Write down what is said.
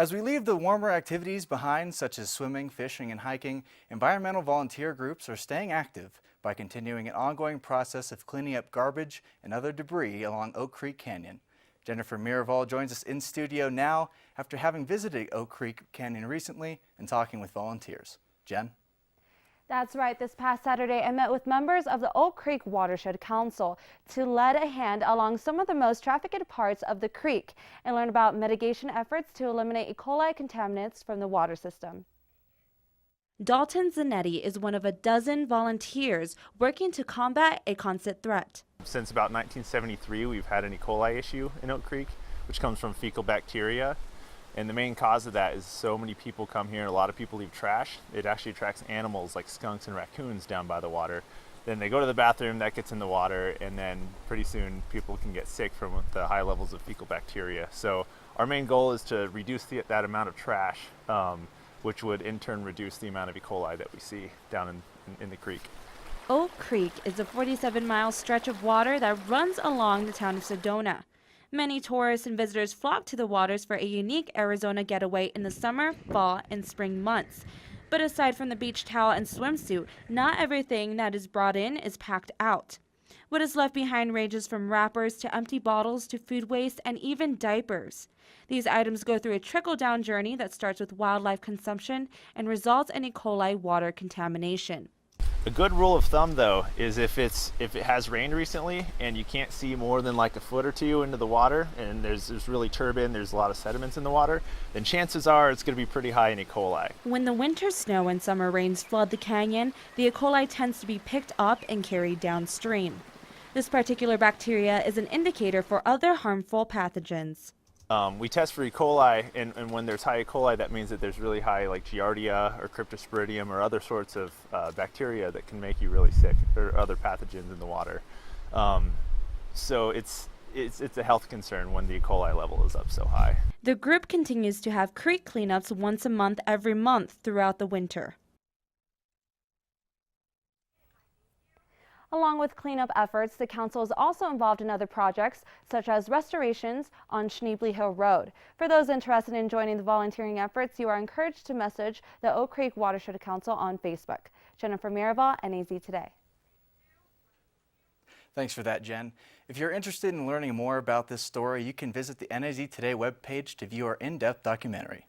As we leave the warmer activities behind, such as swimming, fishing, and hiking, environmental volunteer groups are staying active by continuing an ongoing process of cleaning up garbage and other debris along Oak Creek Canyon. Jennifer Miraval joins us in studio now after having visited Oak Creek Canyon recently and talking with volunteers. Jen? That's right. This past Saturday, I met with members of the Oak Creek Watershed Council to lend a hand along some of the most trafficked parts of the creek and learn about mitigation efforts to eliminate E. coli contaminants from the water system. Dalton Zanetti is one of a dozen volunteers working to combat a constant threat. Since about 1973, we've had an E. coli issue in Oak Creek, which comes from fecal bacteria. And the main cause of that is so many people come here and a lot of people leave trash. It actually attracts animals like skunks and raccoons down by the water. Then they go to the bathroom, that gets in the water, and then pretty soon people can get sick from the high levels of fecal bacteria. So our main goal is to reduce that amount of trash, which would in turn reduce the amount of E. coli that we see down in the creek. Oak Creek is a 47-mile stretch of water that runs along the town of Sedona. Many tourists and visitors flock to the waters for a unique Arizona getaway in the summer, fall, and spring months. But aside from the beach towel and swimsuit, not everything that is brought in is packed out. What is left behind ranges from wrappers to empty bottles to food waste and even diapers. These items go through a trickle-down journey that starts with wildlife consumption and results in E. coli water contamination. A good rule of thumb, though, is if it has rained recently and you can't see more than like a foot or two into the water, and there's really turbid, there's a lot of sediments in the water, then chances are it's going to be pretty high in E. coli. When the winter snow and summer rains flood the canyon, the E. coli tends to be picked up and carried downstream. This particular bacteria is an indicator for other harmful pathogens. We test for E. coli, and when there's high E. coli, that means that there's really high like giardia or cryptosporidium or other sorts of bacteria that can make you really sick, or other pathogens in the water. So it's a health concern when the E. coli level is up so high. The group continues to have creek cleanups once a month every month throughout the winter. Along with cleanup efforts, the council is also involved in other projects, such as restorations on Schneebly Hill Road. For those interested in joining the volunteering efforts, you are encouraged to message the Oak Creek Watershed Council on Facebook. Jennifer Miraval, NAZ Today. Thanks for that, Jen. If you're interested in learning more about this story, you can visit the NAZ Today webpage to view our in-depth documentary.